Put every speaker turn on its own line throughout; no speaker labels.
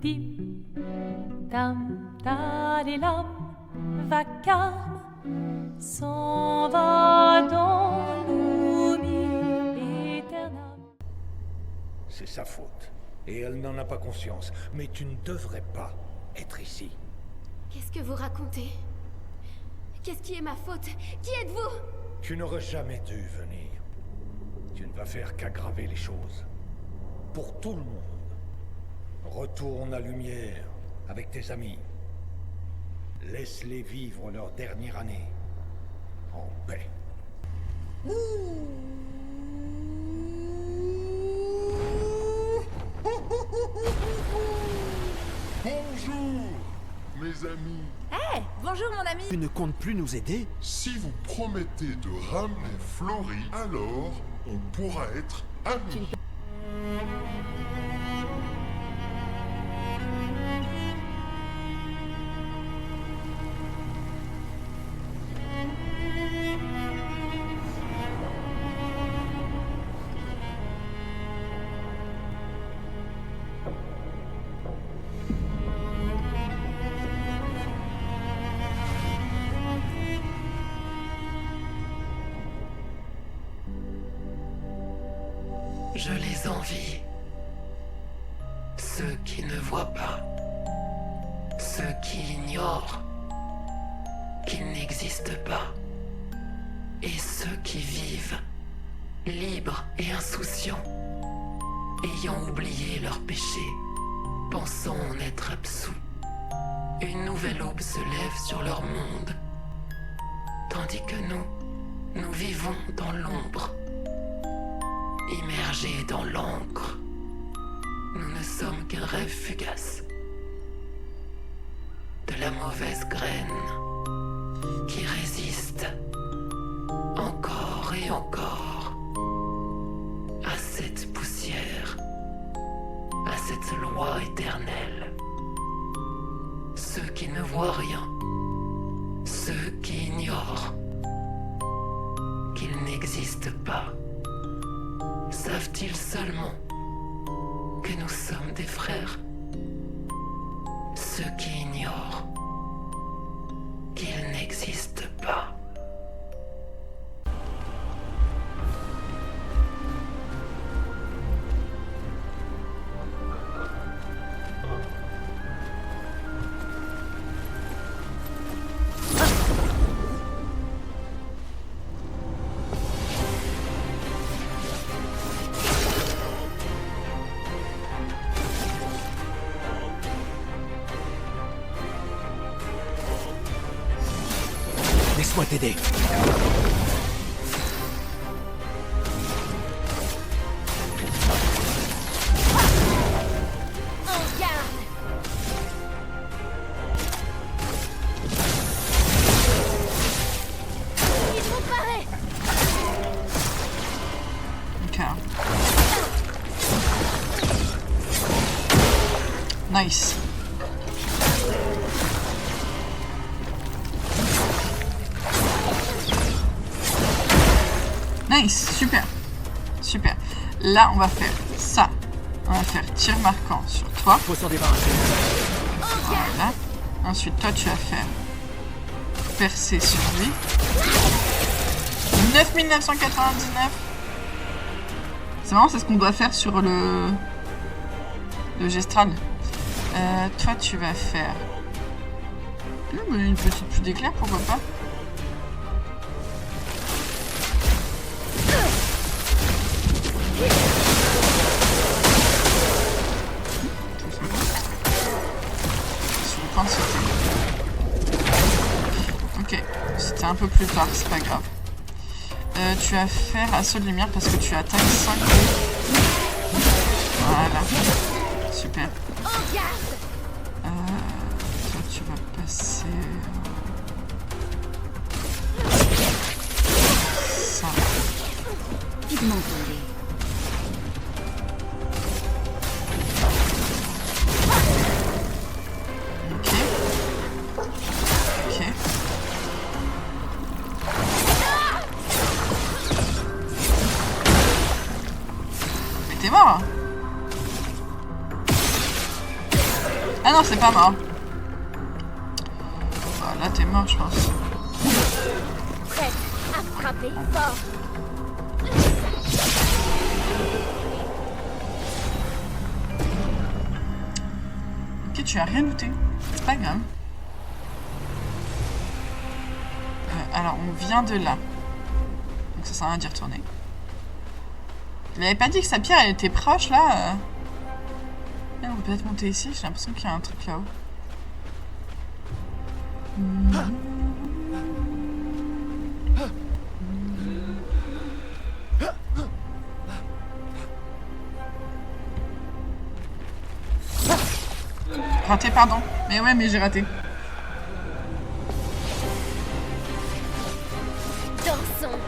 Pim, tam, tadilam, vacarme, s'en va dans l'oubli éternel.
C'est sa faute. Et elle n'en a pas conscience. Mais tu ne devrais pas être ici.
Qu'est-ce que vous racontez? Qu'est-ce qui est ma faute? Qui êtes-vous?
Tu n'aurais jamais dû venir. Tu ne vas faire qu'aggraver les choses. Pour tout le monde. Retourne à Lumière avec tes amis. Laisse-les vivre leur dernière année. En paix.
Bonjour, mes amis.
Hey, bonjour mon ami.
Tu ne comptes plus nous aider?
Si vous promettez de ramener Flory, alors on pourra être amis.
Je les envie. Ceux qui ne voient pas. Ceux qui ignorent qu'ils n'existent pas. Et ceux qui vivent, libres et insouciants, ayant oublié leurs péchés, pensant en être absous. Une nouvelle aube se lève sur leur monde, tandis que nous vivons dans l'ombre. Immergés dans l'encre, nous ne sommes qu'un rêve fugace de la mauvaise graine qui résiste encore et encore à cette poussière, à cette loi éternelle. Ceux qui ne voient rien, ceux qui ignorent qu'ils n'existent pas, savent-ils seulement que nous sommes des frères? Ceux qui ignorent qu'ils n'existent pas.
Laisse-moi t'aider.
En garde! Ils vont parer!
Ok. Nice. Nice, super. Super. Là, on va faire ça. On va faire tir marquant sur toi.
Faut s'en débarrasser.
Voilà. Ensuite, toi, tu vas faire percer sur lui. 9999. C'est marrant, c'est ce qu'on doit faire sur le Gestral. Toi, tu vas faire une petite pluie d'éclair, pourquoi pas. Ok, c'était un peu plus tard, c'est pas grave. Tu vas faire assaut de lumière parce que tu attaques 5. Voilà, super. Toi tu vas passer... ça.
Pigment tombé.
Ok. Ok. Mais t'es mort hein. Ah non, c'est pas mort. Ah, là, t'es mort, je pense.
Prête à frapper fort.
Ok, tu as rien looté. C'est pas grave. Alors, on vient de là. Donc ça sert à rien d'y retourner. Il avait pas dit que sa pierre, elle était proche, là on peut peut-être monter ici. J'ai l'impression qu'il y a un truc là-haut. Raté, pardon. Mais ouais, mais j'ai raté.
Dansons.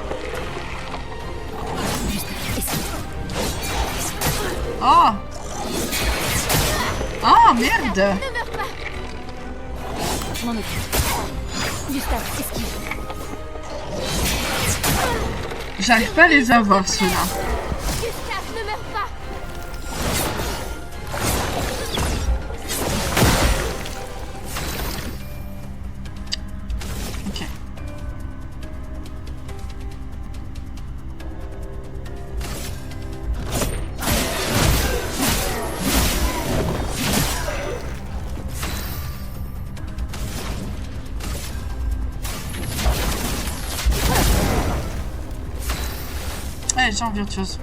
Oh! Oh, merde!
Ne meurs pas.
Je m'en occupe. Gustave, esquive.
J'arrive pas à les avoir, ceux-là.
Gustave, ne meurs pas.
Ok. Allez, gens virtuose.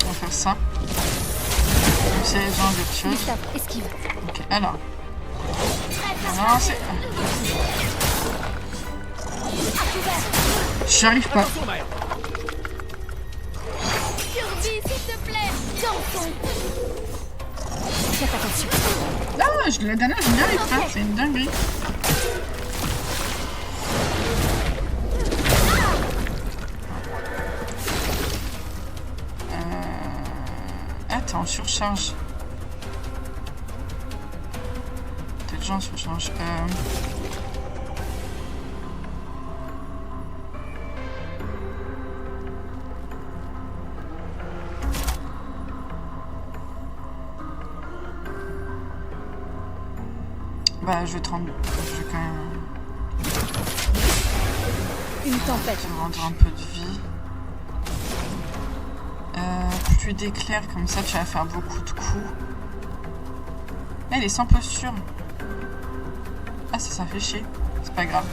On va faire ça. C'est les gens virtuoses.
Gustave, esquive.
Ok, alors. Non, c'est... J'y arrive pas.
Survie, s'il te plaît. Dansons.
Faites attention.
Ah, la dernière, je n'y arrive pas. C'est une dinguerie. Attends, surcharge. Peut-être j'en surcharge. Bah, je vais quand même
Une tempête.
te rendre un peu de vie. Pluie d'éclairs, comme ça tu vas faire beaucoup de coups. Là, il est sans posture. Ah, ça fait chier. C'est pas grave.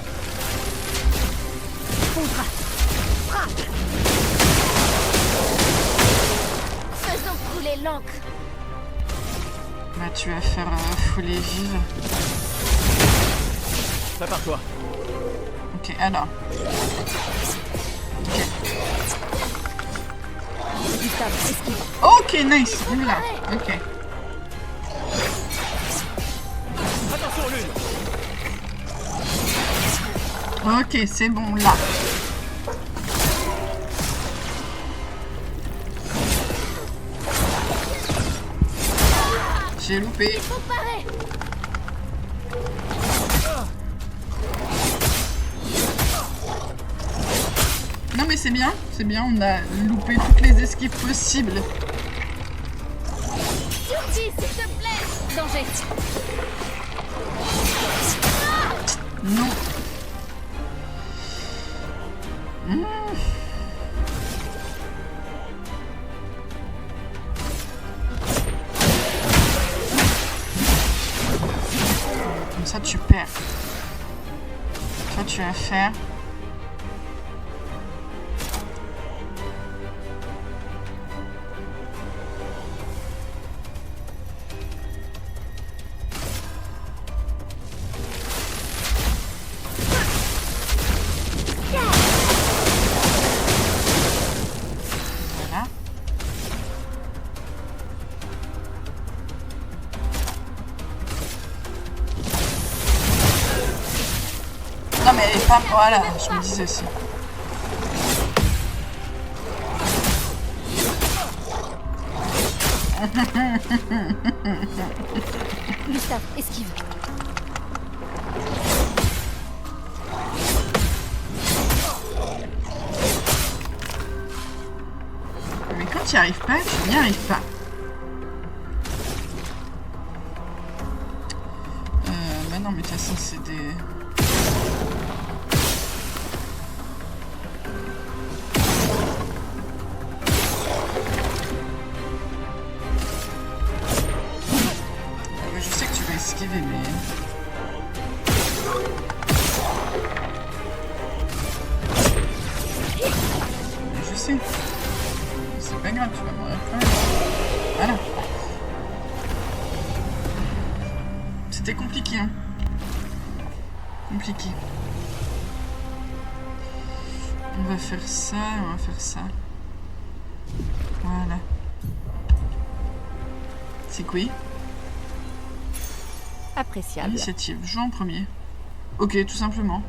Fondra. Frappe.
Faisons couler l'encre.
Bah, tu vas faire fouler vive.
Prépare-toi.
Ok, alors. Ok.
Gustave, esquive.
Ok, nice. Là. Ok.
Attention, lune.
Ok, c'est bon, là. J'ai loupé.
Faut parer.
Non mais c'est bien, on a loupé toutes les esquives possibles.
Survie, s'il te plaît.
Danger.
Non. Comme ça tu perds. Toi tu vas faire... Voilà. Non mais elle est pas... Voilà, je me disais aussi.
Gustave, esquive.
Mais quand tu n'y arrives pas, tu n'y arrives pas. Bah non, mais de toute façon, c'est des... Je sais que tu vas esquiver, mais... Je sais. C'est pas grave, tu vas mourir quand même. Voilà. C'était compliqué, hein. Compliqué. On va faire ça, on va faire ça. Voilà. C'est quoi?
Appréciable.
Initiative. Joue en premier. Ok, tout simplement.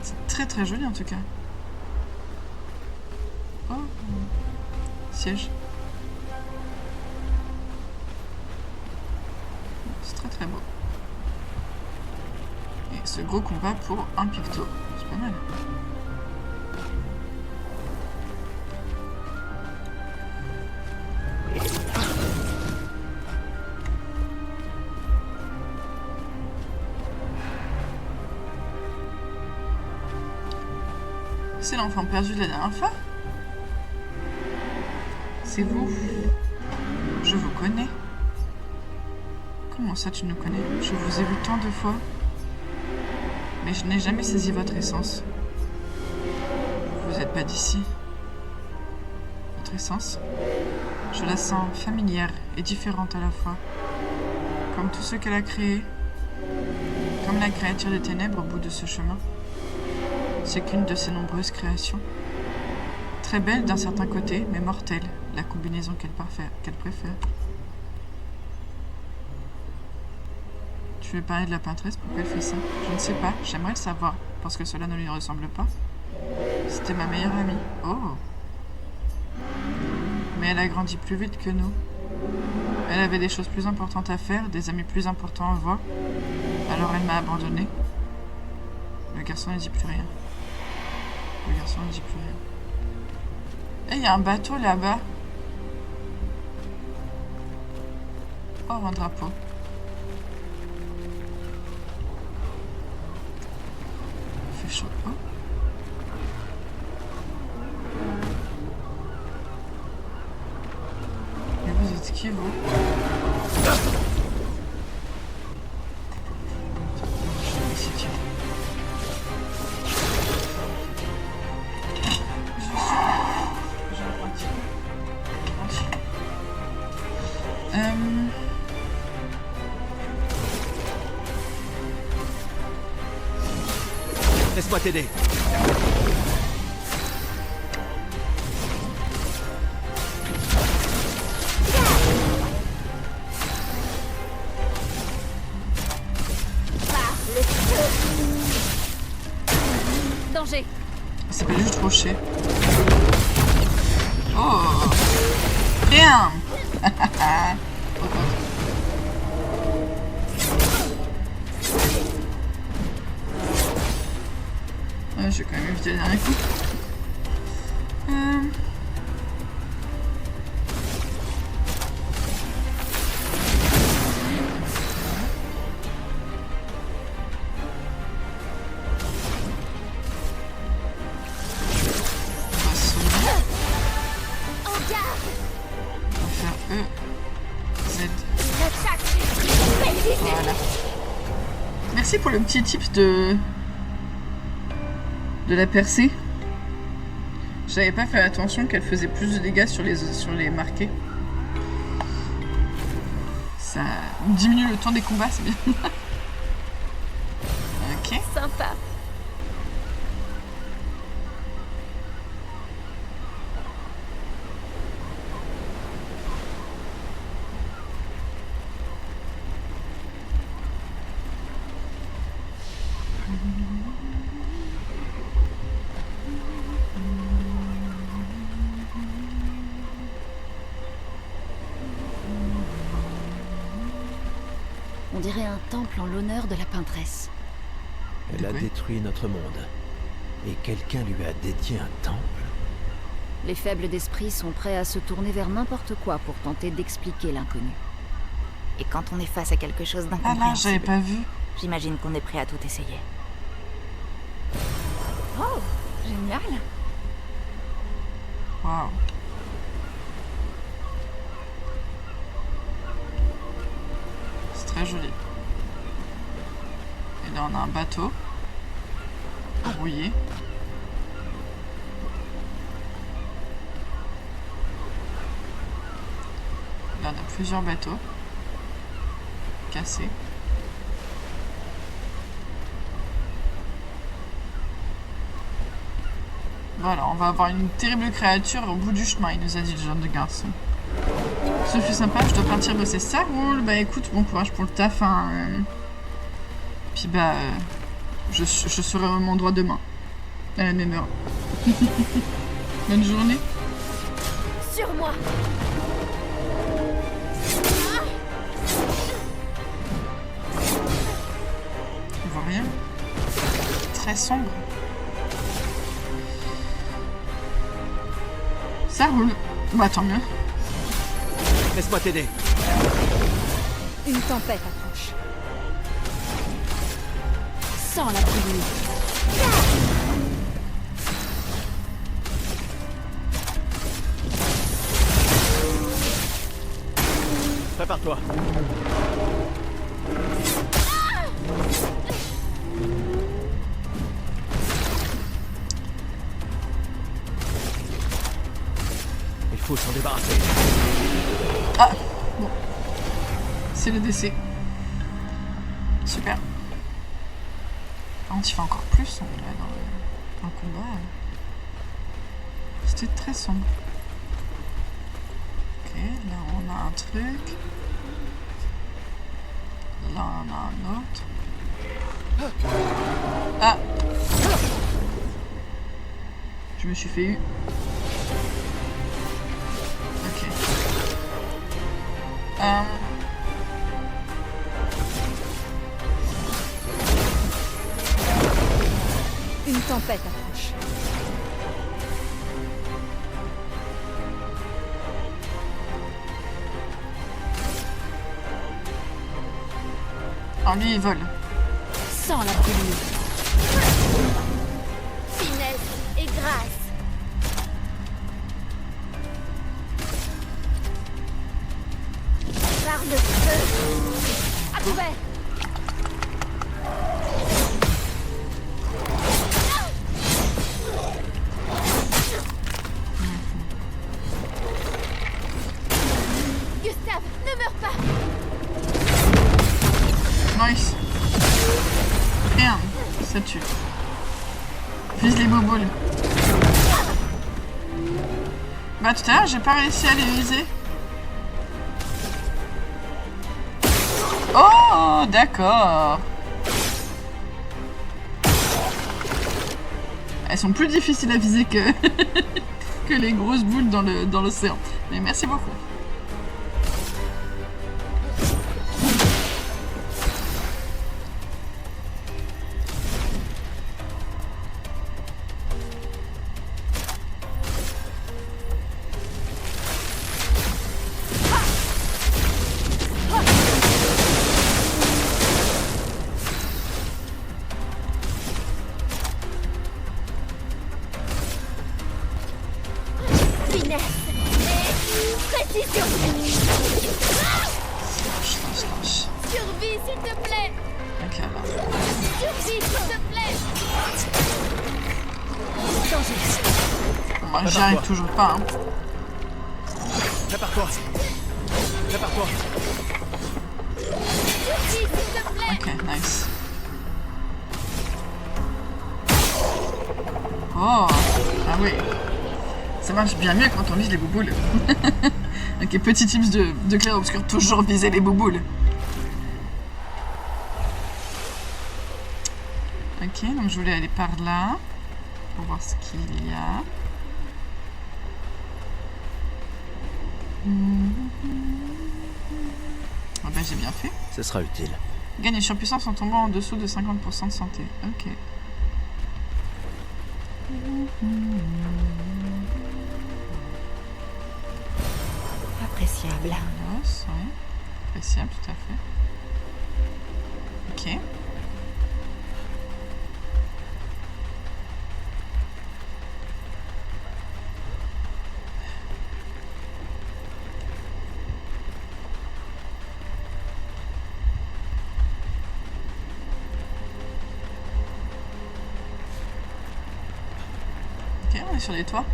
C'est très très joli en tout cas. Oh. Siège. C'est très très beau. Et ce gros combat pour un picto. C'est pas mal. C'est l'enfant perdu de la dernière fois? C'est vous? Je vous connais. Comment ça tu nous connais? Je vous ai vu tant de fois. Mais je n'ai jamais saisi votre essence. Vous n'êtes pas d'ici. Votre essence? Je la sens familière et différente à la fois. Comme tous ceux qu'elle a créés. Comme la créature des ténèbres au bout de ce chemin. C'est qu'une de ses nombreuses créations. Très belle d'un certain côté, mais mortelle, la combinaison qu'elle préfère. Tu veux parler de la peintresse? Pourquoi elle fait ça? Je ne sais pas, j'aimerais le savoir, parce que cela ne lui ressemble pas. C'était ma meilleure amie. Oh! Mais elle a grandi plus vite que nous. Elle avait des choses plus importantes à faire, des amis plus importants à voir. Alors elle m'a abandonnée. Le garçon ne dit plus rien. Le garçon ne dit plus rien. Et il y a un bateau là-bas. Oh, un drapeau. Il fait chaud. Oh. Et vous êtes qui, vous?
Laisse-moi t'aider.
Danger.
C'est pas juste rocher. Oh! Rien! Je vais quand même éviter le dernier coup. Voilà. Merci pour le petit tip de la percée. J'avais pas fait attention qu'elle faisait plus de dégâts sur les marqués. Ça diminue le temps des combats, c'est bien. Ok.
Sympa. On dirait un temple en l'honneur de la peintresse.
Elle a
Oui.
détruit notre monde. Et quelqu'un lui a dédié un temple.
Les faibles d'esprit sont prêts à se tourner vers n'importe quoi pour tenter d'expliquer l'inconnu.
Et quand on est face à quelque chose
Ah là, j'avais
d'incompréhensible,
pas vu.
j'imagine qu'on est prêt à tout essayer.
Oh, génial.
Waouh. C'est très joli. Et là, on a un bateau. Rouillé. Là, on a plusieurs bateaux. Cassés. Voilà, on va avoir une terrible créature au bout du chemin, il nous a dit le jeune garçon. Ce fut sympa, je dois partir bosser. Ça roule. Bah écoute, bon courage pour le taf. Hein. Puis bah, je serai à mon droit demain. À la même heure. Bonne journée.
Sur moi.
On voit rien. Très sombre. Ça roule. Bah tant mieux.
Laisse-moi t'aider.
Une tempête approche. Sans la pluie.
Prépare-toi. Il faut s'en débarrasser.
Ah bon. C'est le décès. Super. Par contre, il fait encore plus sombre là dans le combat. C'était très sombre. Ok, là on a un truc. Là on a un autre. Ah! Je me suis fait eu. Ok.
Une tempête approche.
Alors lui il vole.
Sans la pluie.
Finesse et grâce. Par le feu. À couvert. Gustave, ne meurs pas.
Nice. Rien, ça tue. Vise les boboules. Bah tout à l'heure j'ai pas réussi à les viser. Oh d'accord. Elles sont plus difficiles à viser que que les grosses boules dans l'océan. Mais merci beaucoup.
Finesse et précision.
Lâche.
Survie, s'il te plaît.
Ok là.
Survie, s'il te plaît.
Bon, moi j'y arrive toujours pas. Hein.
Prépare-toi. Prépare-toi.
Survie, s'il te plaît.
Ok, nice. Oh, ah oui. Ça marche bien mieux quand on vise les bouboules. Ok, petit tips de clair-obscur, toujours viser les bouboules. Ok, donc je voulais aller par là pour voir ce qu'il y a. Ah bah bah j'ai bien fait.
Ce sera utile.
Gagne une surpuissance en tombant en dessous de 50% de santé. Ok.
Appréciable.
Os, oui. Appréciable, tout à fait. Ok. Ok, on est sur les toits.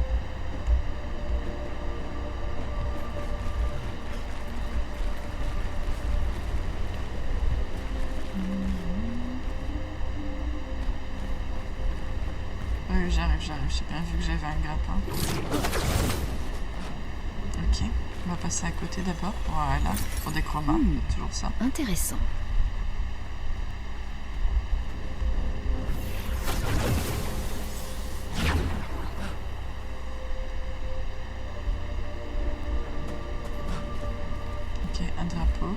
Oui, j'arrive. J'ai bien vu que j'avais un grappin. Ok, on va passer à côté d'abord. Voilà, pour des chromas, toujours ça.
Intéressant.
Ok, un drapeau.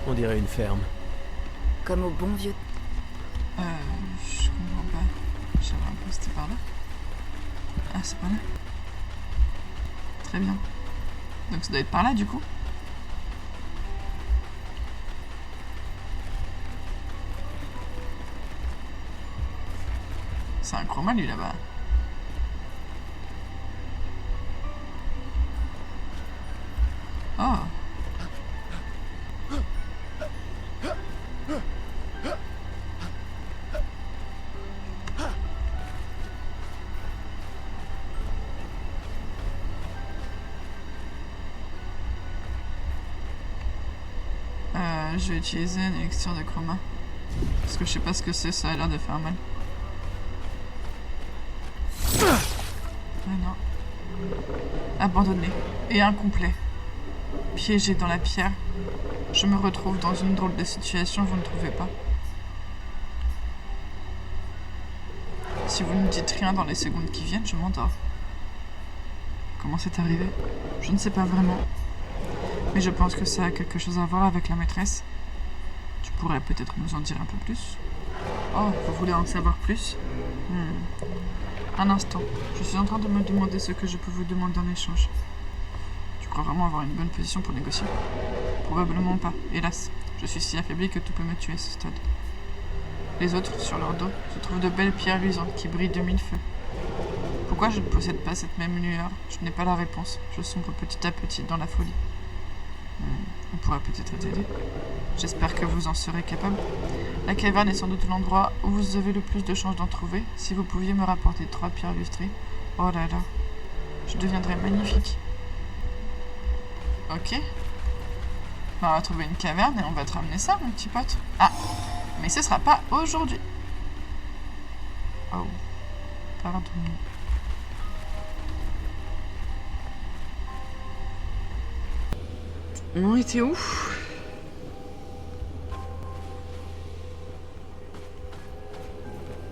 On dirait une ferme.
Comme au bon vieux.
Je comprends pas. J'avais un peu, c'était par là. Ah, c'est par là. Très bien. Donc ça doit être par là, du coup. C'est un chroma, lui, là-bas. Oh. Je vais utiliser une élixir de chroma. Parce que je sais pas ce que c'est, ça a l'air de faire mal. Ah non. Abandonné. Et incomplet. Piégé dans la pierre. Je me retrouve dans une drôle de situation, vous ne trouvez pas? Si vous ne dites rien dans les secondes qui viennent, je m'endors. Comment c'est arrivé? Je ne sais pas vraiment. Mais je pense que ça a quelque chose à voir avec la maîtresse. Tu pourrais peut-être nous en dire un peu plus? Oh, vous voulez en savoir plus? Un instant. Je suis en train de me demander ce que je peux vous demander en échange. Tu crois vraiment avoir une bonne position pour négocier? Probablement pas. Hélas, je suis si affaibli que tout peut me tuer à ce stade. Les autres, sur leur dos, se trouvent de belles pierres luisantes qui brillent de mille feux. Pourquoi je ne possède pas cette même lueur? Je n'ai pas la réponse. Je sombre petit à petit dans la folie. On pourra peut-être t'aider. J'espère que vous en serez capable. La caverne est sans doute l'endroit où vous avez le plus de chances d'en trouver. Si vous pouviez me rapporter 3 pierres lustrées, oh là là, je deviendrais magnifique. Ok. On va trouver une caverne et on va te ramener ça, mon petit pote. Ah, mais ce sera pas aujourd'hui. Oh, pardon. On était où?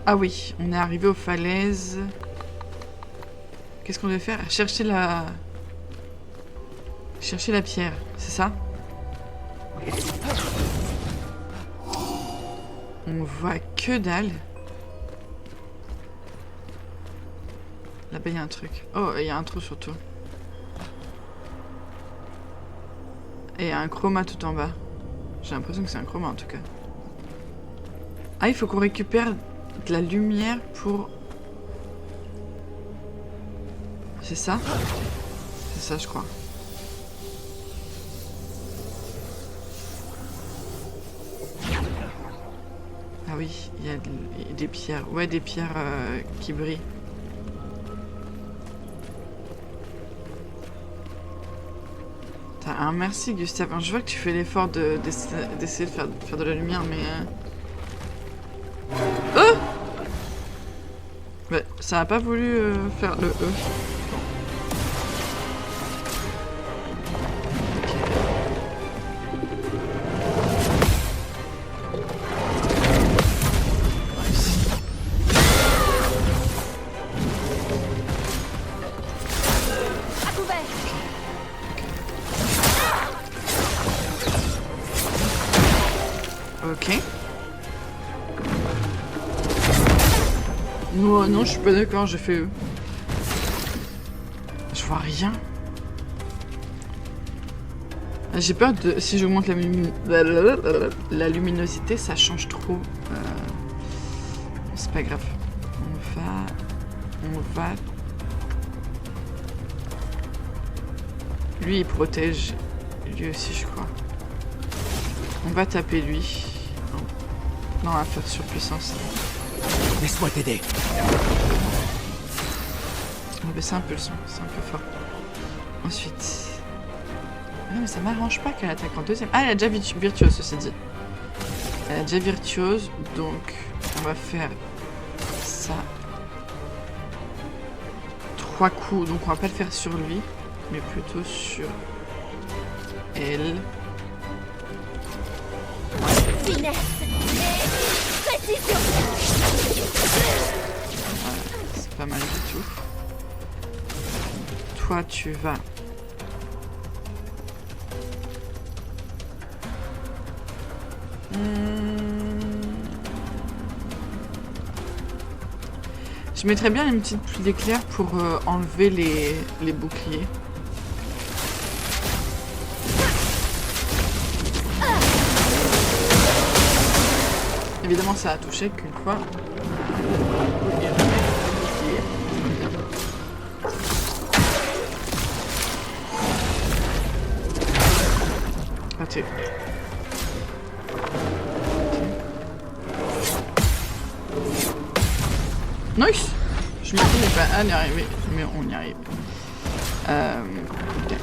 Ah oui, on est arrivé aux falaises. Qu'est-ce qu'on devait faire? Chercher la pierre, c'est ça? On voit que dalle. Là-bas, il y a un truc. Oh, il y a un trou surtout. Et il y a un chroma tout en bas. J'ai l'impression que c'est un chroma en tout cas. Ah, il faut qu'on récupère de la lumière pour... C'est ça? C'est ça, je crois. Ah oui, il y a des pierres. Ouais, des pierres qui brillent. Merci Gustave. Je vois que tu fais l'effort d'essayer de faire de la lumière, mais... Oh! Ouais, ça a pas voulu faire le E. Non, non, je suis pas d'accord, j'ai fait... Je vois rien. J'ai peur de... Si j'augmente la luminosité, ça change trop. C'est pas grave. On va... Lui, il protège. Lui aussi, je crois. On va taper lui. Non, on va faire surpuissance.
Laisse-moi t'aider.
On va baisser un peu le son, c'est un peu fort. Ensuite... Non, mais ça m'arrange pas qu'elle attaque en deuxième. Ah, elle a déjà virtuose, ceci dit. Elle a déjà virtuose, donc on va faire ça. 3 coups, donc on va pas le faire sur lui, mais plutôt sur elle.
Finesse et précision.
Voilà, c'est pas mal du tout. Toi, tu vas... Je mettrais bien une petite pluie d'éclairs pour enlever les boucliers. Évidemment, ça a touché qu'une fois. Raté. Nice! Je me dis pas à y arriver, mais on y arrive. Okay.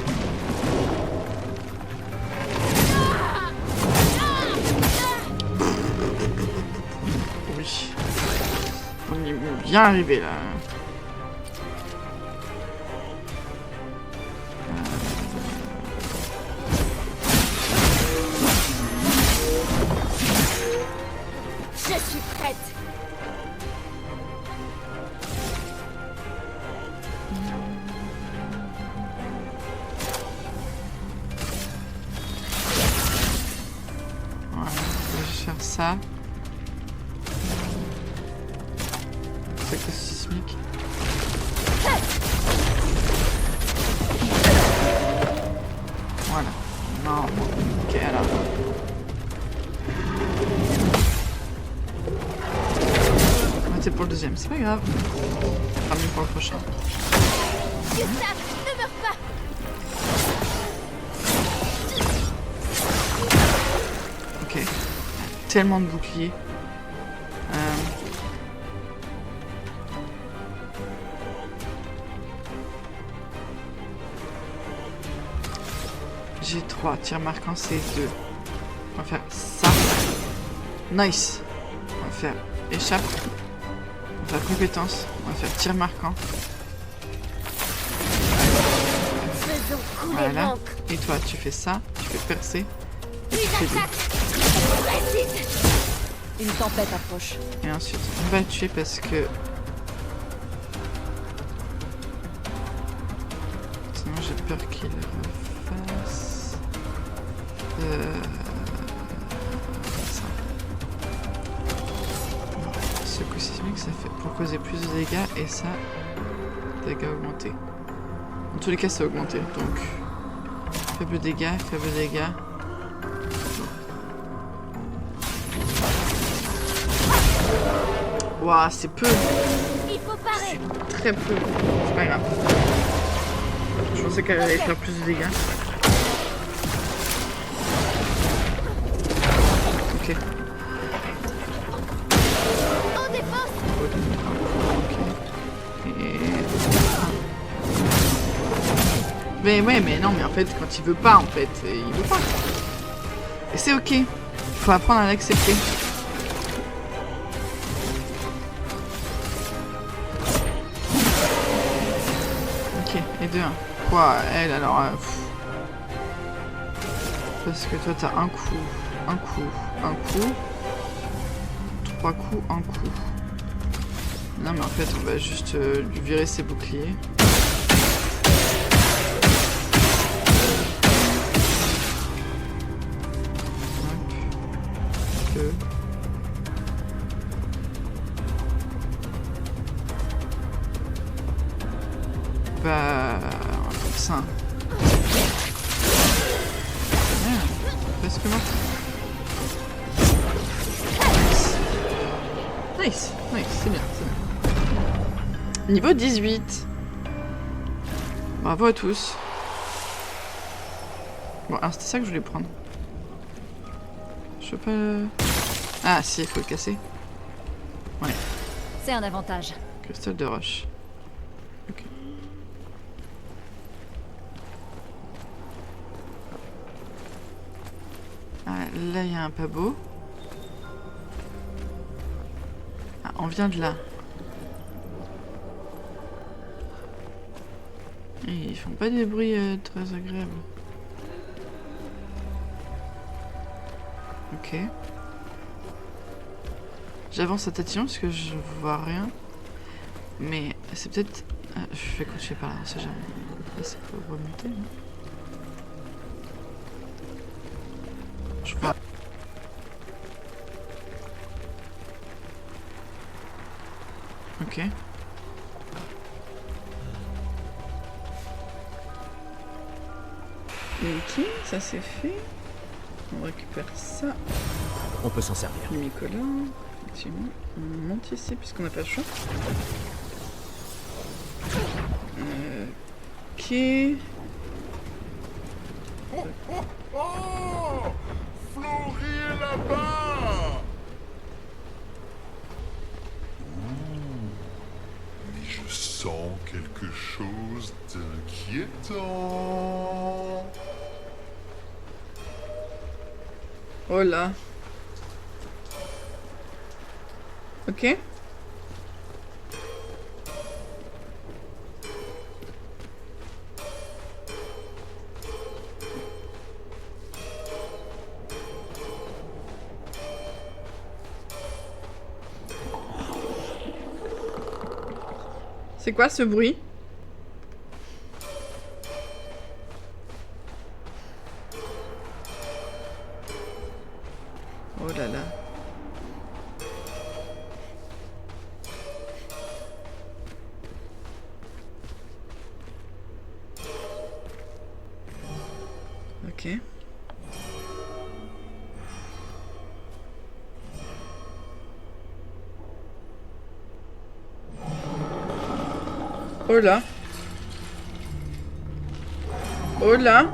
Oui. On y est bien arrivé là.
Je suis prête.
Ça. C'est que sismique. Voilà. Non. Ok, alors. C'est pour le deuxième, c'est pas grave. Pas mieux pour le prochain.
Gustave, ne meurs pas.
Ok. Tellement de boucliers. J'ai 3. Tir marquant, c'est 2. On va faire ça. Nice. On va faire échappe. On va faire compétence. On va faire tir marquant.
Faisons couler
Voilà.
l'encre.
Et toi, tu fais ça. Tu fais percer. Et tu
Une
fais 2.
attaque. Précise.
Une tempête approche.
Et ensuite, on va le tuer parce que... Sinon, j'ai peur qu'il refasse... Ça. Secousse sismique, ça fait pour causer plus de dégâts et ça... Dégâts augmentés. En tous les cas, ça a augmenté, donc... Faible dégâts, faible dégâts... Waouh, c'est peu.
Il faut parer.
Très peu. C'est pas grave. Je pensais qu'elle allait faire plus de dégâts. Ok.
En défense.
Ok. Et... Mais ouais, mais non, mais en fait, quand il veut pas, en fait, il veut pas. Et c'est ok. Il faut apprendre à l'accepter. Et 2-1. Quoi, elle alors parce que toi t'as un coup, un coup, un coup. 3 coups, un coup. Non mais en fait on va juste lui virer ses boucliers. Hop. 2. Bah... comme ça. Presque mort. Nice, nice, c'est bien, c'est bien. Niveau 18. Bravo à tous. Bon, alors c'était ça que je voulais prendre. Je peux pas... Ah si, il faut le casser. Ouais.
C'est un avantage.
Cristal de roche. Ok. Ah, là, il y a un pas beau. Ah, on vient de là. Et ils font pas des bruits très agréables. Ok. J'avance à tatillon parce que je vois rien. Mais c'est peut-être... Ah, je vais coucher par là, on sait jamais. Là, c'est pour remonter. Non, je vois... Ok. Ok, ça c'est fait. On récupère ça.
On peut s'en servir.
Nicolas, effectivement. On monte ici puisqu'on n'a pas le choix. Ok.
Oh Flory est là-bas. Mais je sens quelque chose d'inquiétant.
Oh là. Ok. C'est quoi ce bruit? Oh là là. Ok. Oh là. Oh là.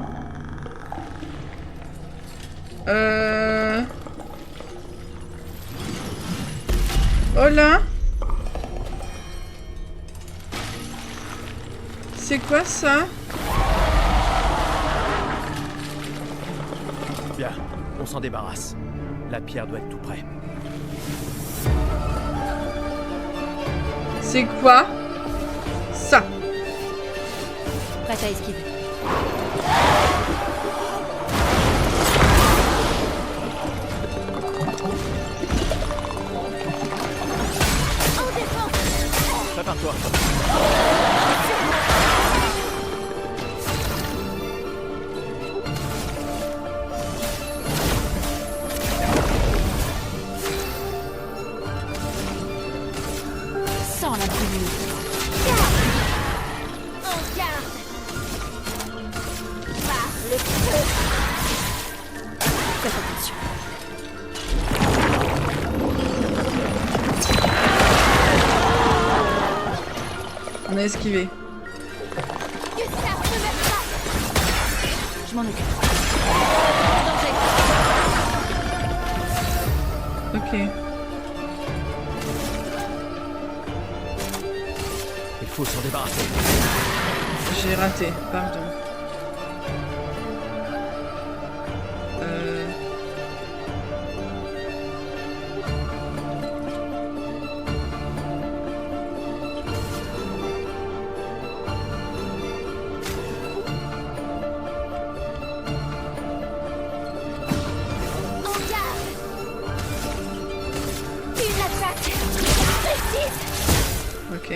Oh là. C'est quoi ça?
Bien, on s'en débarrasse. La pierre doit être tout près.
C'est quoi ça?
Prête à esquiver.
Prépare-toi.
Sans la brûlure.
En garde. Par le feu.
Faites attention.
On a esquivé.
Gustave, ne meurs pas.
Je m'en occupe.
Ok.
Il faut s'en débarrasser.
J'ai raté, pardon.
En garde. Une attaque précise.
Ok.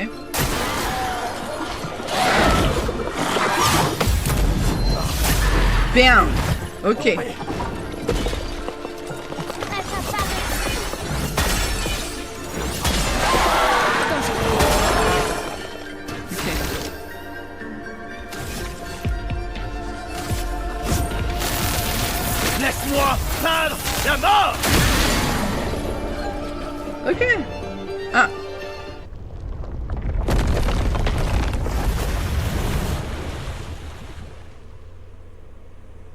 Bien. Ok.
Prête à parer.
Ok. Ok. Ah.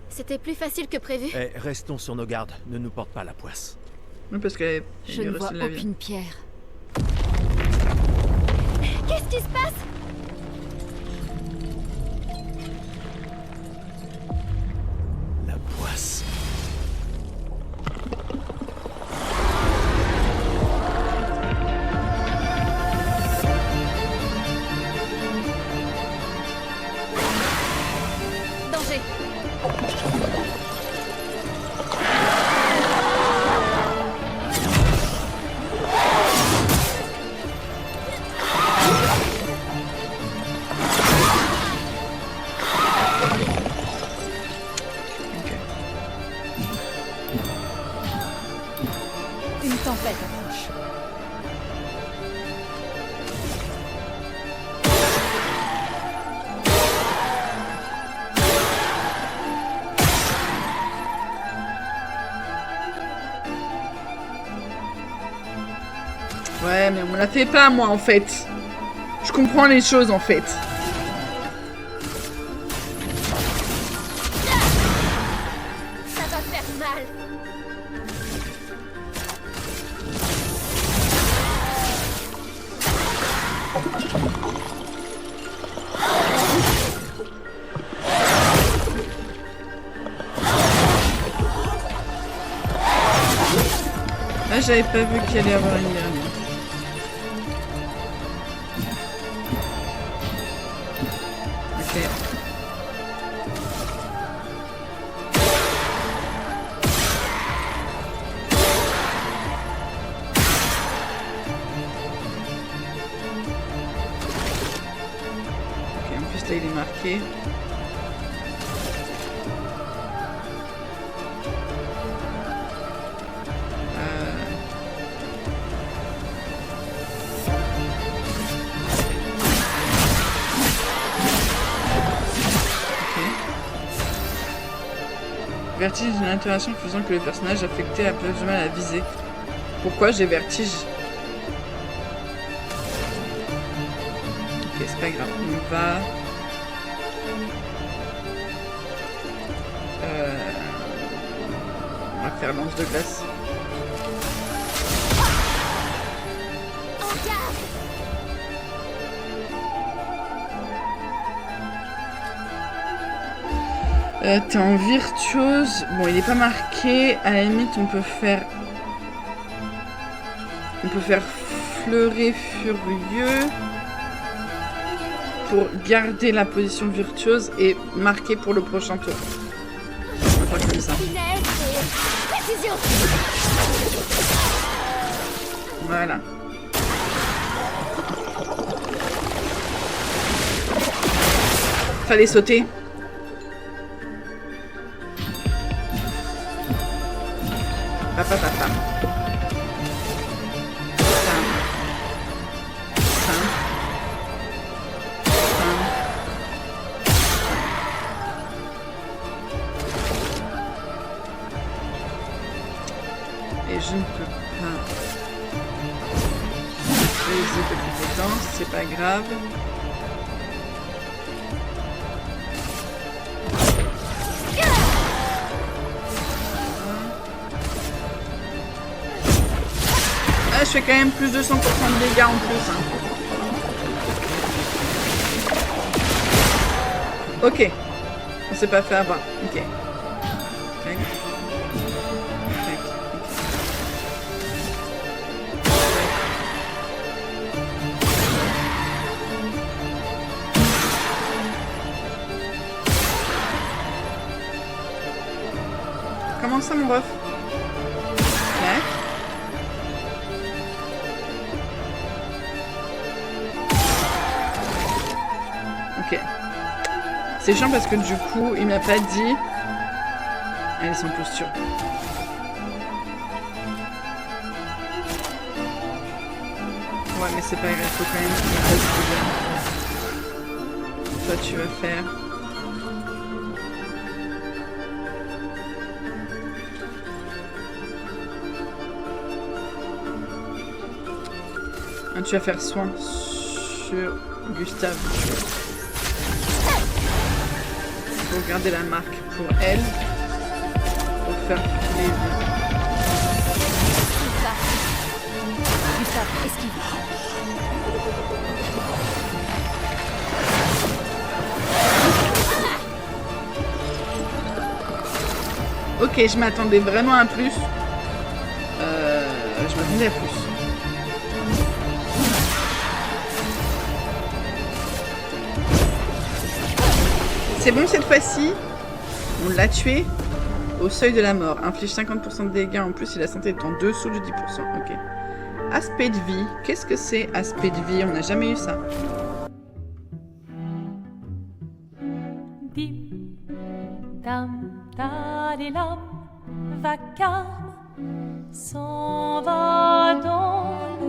C'était plus facile que prévu.
Eh, restons sur nos gardes, ne nous porte pas la poisse.
Oui, parce qu'elle
Je ne vois aucune pierre.
Qu'est-ce qui se passe?
La poisse.
Danger.
Une tempête approche.
Ouais, mais on me la fait pas, moi, en fait. Je comprends les choses, en fait.
Ça va faire mal.
Là, j'avais pas vu qu'il allait y avoir une dernière. Ok. Ok, en plus là il est marqué. Vertige est une interaction faisant que le personnage affecté a plus de mal à viser. Pourquoi j'ai vertige? Ok, c'est pas grave. On va... On va faire lance de glace. T'es en virtuose. Bon, il est pas marqué. À la limite, on peut faire fleuret furieux pour garder la position virtuose et marquer pour le prochain tour. On va faire comme ça.
Précision.
Voilà. Fallait sauter. Papa, papa. Et je ne peux pas utiliser de compétences, c'est pas grave. Ah, je fais quand même plus de 100% de dégâts en plus. Hein. Ok. On s'est pas fait avoir. Ok. Tac. Tac. Comment ça, mon ref? Tac. Ok. C'est chiant parce que du coup, il m'a pas dit... Elle est sans posture. Ouais, mais c'est pas grave, faut quand même qu'il me fasse. Toi, tu vas faire... Ah, tu vas faire soin sur Gustave. Pour garder la marque pour elle. Pour faire plaisir.
Gustave, esquive.
Ok, je m'attendais vraiment à plus. Je m'attendais à plus. C'est bon cette fois-ci. On l'a tué au seuil de la mort. Inflige 50% de dégâts en plus si la santé est en dessous du 10%. Ok. Aspect de vie. Qu'est-ce que c'est aspect de vie? On n'a jamais eu ça.
Dim, dam, dalilam, vacarme s'en va dans